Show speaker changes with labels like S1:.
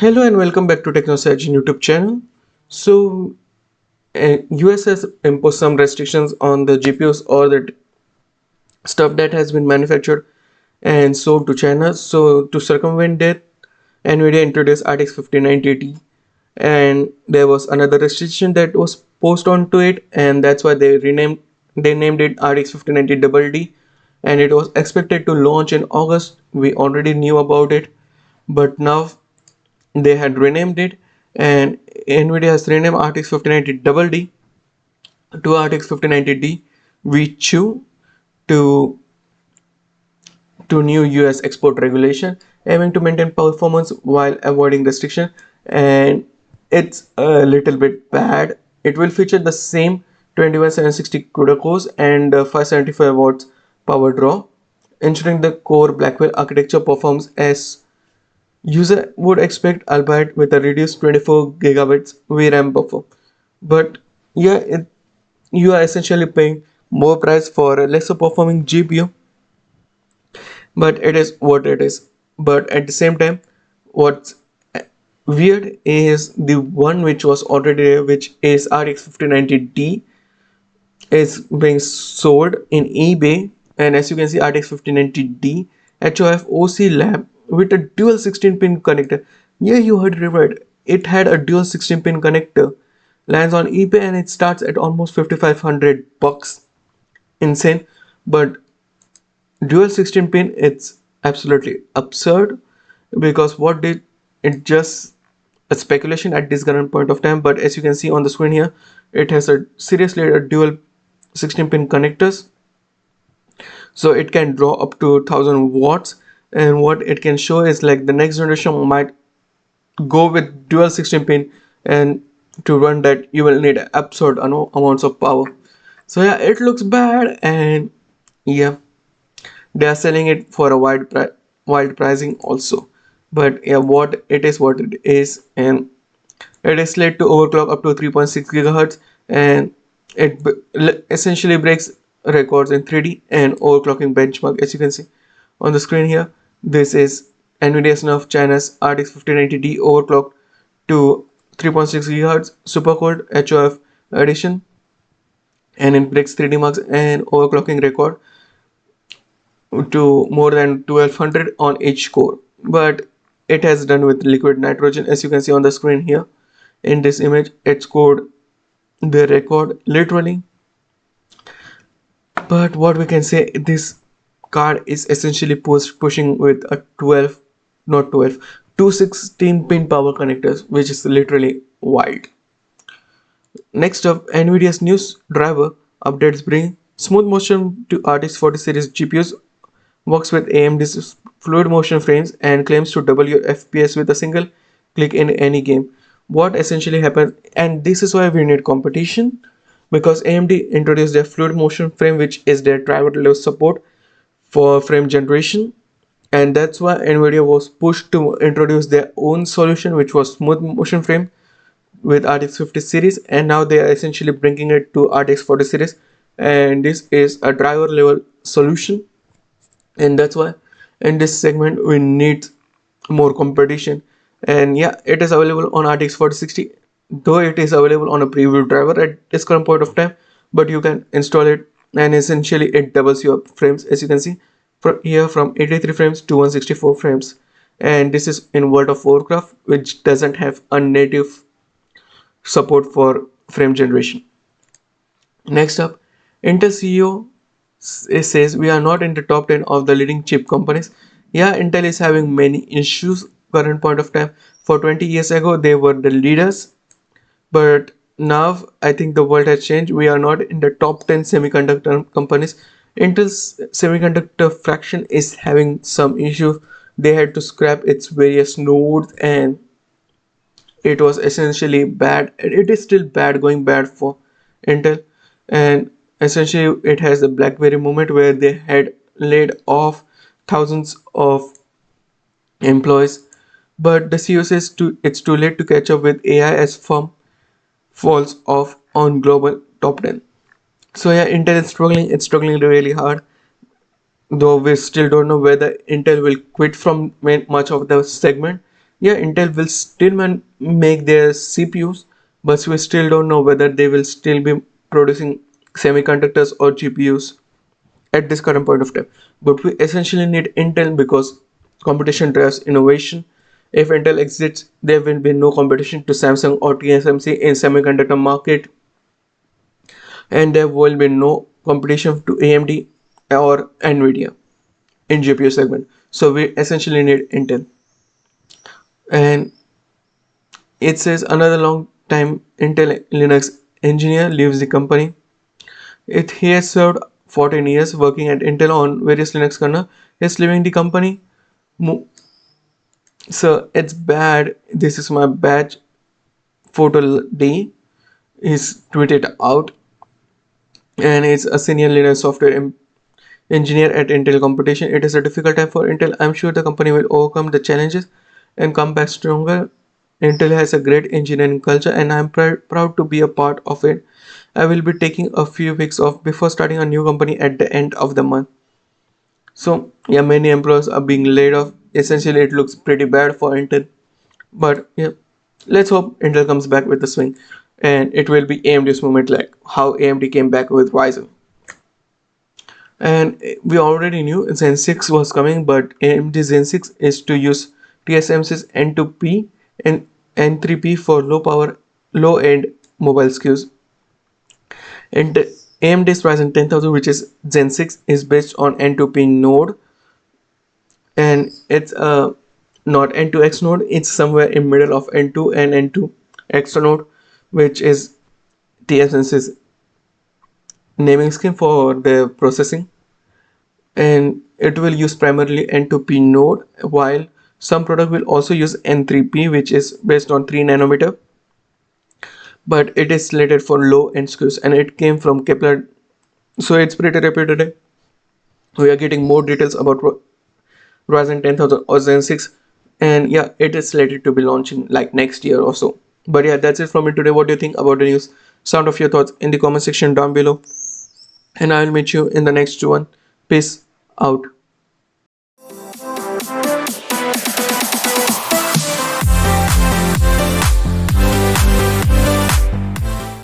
S1: Hello and welcome back to TechnoSurgeon YouTube channel. US has imposed some restrictions on the GPUs or the stuff that has been manufactured and sold to China. So to circumvent that, NVIDIA introduced RTX 5090 Ti, and there was another restriction that was posed onto it, and that's why they named it RTX 5090 D, and it was expected to launch in August. We already knew about it, but now they had renamed it, and NVIDIA has renamed RTX 5090 D to RTX 5090D V2 to new US export regulation, aiming to maintain performance while avoiding restriction. And it's a little bit bad. It will feature the same 21760 CUDA cores and 575 watts power draw, ensuring the core Blackwell architecture performs as user would expect, albeit with a reduced 24 gigabits VRAM buffer. But yeah, you are essentially paying more price for a lesser performing GPU, but it is what it is. But at the same time, what's weird is the one which was already there, which is RX 5090D, is being sold in eBay, and as you can see, RTX 5090D HOF OC lamp with a dual 16-pin connector. Yeah, you heard it right. It had a dual 16-pin connector. Lands on eBay and it starts at almost 5,500 bucks. Insane, but dual 16-pin, it's absolutely absurd, because what did it just a speculation at this current point of time. But as you can see on the screen here, it has a seriously a dual 16-pin connectors, so it can draw up to 1000 watts. And what it can show is like the next generation might go with dual 16-pin, and to run that you will need absurd amounts of power. So yeah, it looks bad, and yeah, they are selling it for a wild pricing also. But yeah, what it is, and it is slated to overclock up to 3.6 gigahertz, and it essentially breaks records in 3D and overclocking benchmark. As you can see on the screen here, this is NVIDIA's of China's RTX 5090D overclocked to 3.6 gigahertz supercooled HOF edition, and it breaks 3D marks and overclocking record to more than 1200 on each core. But it has done with liquid nitrogen. As you can see on the screen here in this image, it scored the record literally. But what we can say, this card is essentially pushing with a 12 not 12 two 16-pin power connectors, which is literally wild. Next up, NVIDIA's new driver updates bring smooth motion to RTX 40 series GPUs, works with AMD's fluid motion frames, and claims to double your FPS with a single click in any game. What essentially happens, and this is why we need competition, because AMD introduced their fluid motion frame, which is their driver level support for frame generation, and that's why NVIDIA was pushed to introduce their own solution, which was smooth motion frame with RTX 50 series, and now they are essentially bringing it to RTX 40 series, and this is a driver level solution. And that's why in this segment we need more competition. And yeah, it is available on RTX 4060, though it is available on a preview driver at this current point of time, but you can install it, and essentially it doubles your frames, as you can see from here, from 83 frames to 164 frames. And this is in World of Warcraft, which doesn't have a native support for frame generation. Next up, Intel CEO says we are not in the top 10 of the leading chip companies. Yeah, Intel is having many issues current point of time. For 20 years ago they were the leaders, but now I think the world has changed. We are not in the top 10 semiconductor companies. Intel's semiconductor fraction is having some issue. They had to scrap its various nodes, and it was essentially bad. It is still bad, going bad for Intel. And essentially it has the BlackBerry moment where they had laid off thousands of employees. But the CEO says it's too late to catch up with AI as firm falls off on global top 10. So yeah, Intel is struggling. It's struggling really hard, though we still don't know whether Intel will quit from much of the segment. Yeah, Intel will still make their CPUs, but we still don't know whether they will still be producing semiconductors or GPUs at this current point of time. But we essentially need Intel because competition drives innovation. If Intel exits, there will be no competition to Samsung or TSMC in semiconductor market, and there will be no competition to AMD or NVIDIA in GPU segment. So we essentially need Intel. And it says another long time Intel Linux engineer leaves the company. He has served 14 years working at Intel on various Linux kernel. He's leaving the company. So it's bad. This is my badge photo day. He's tweeted out, and it's a senior Linux software engineer at Intel competition. It is a difficult time for Intel. I'm sure the company will overcome the challenges and come back stronger. Intel has a great engineering culture and I'm proud to be a part of it. I will be taking a few weeks off before starting a new company at the end of the month. So yeah, many employees are being laid off. Essentially, it looks pretty bad for Intel. But yeah, let's hope Intel comes back with a swing. And it will be AMD's moment like how AMD came back with Ryzen. And we already knew Zen 6 was coming, but AMD Zen 6 is to use TSMC's N2P and N3P for low end mobile SKUs. And AMD's Ryzen 10,000, which is Zen 6, is based on N2P node, and it's not N2X node. It's somewhere in middle of N2 and N2X node, which is TSMC's naming scheme for the processing. And it will use primarily N2P node, while some product will also use N3P, which is based on 3 nanometer, but it is slated for low end SKUs and it came from Kepler, so it's pretty reputed. We are getting more details about Ryzen 10,000 or Zen 6, and yeah, it is slated to be launching like next year or so. But yeah, that's it from me today. What do you think about the news? Sound of your thoughts in the comment section down below, and I'll meet you in the next one. Peace out.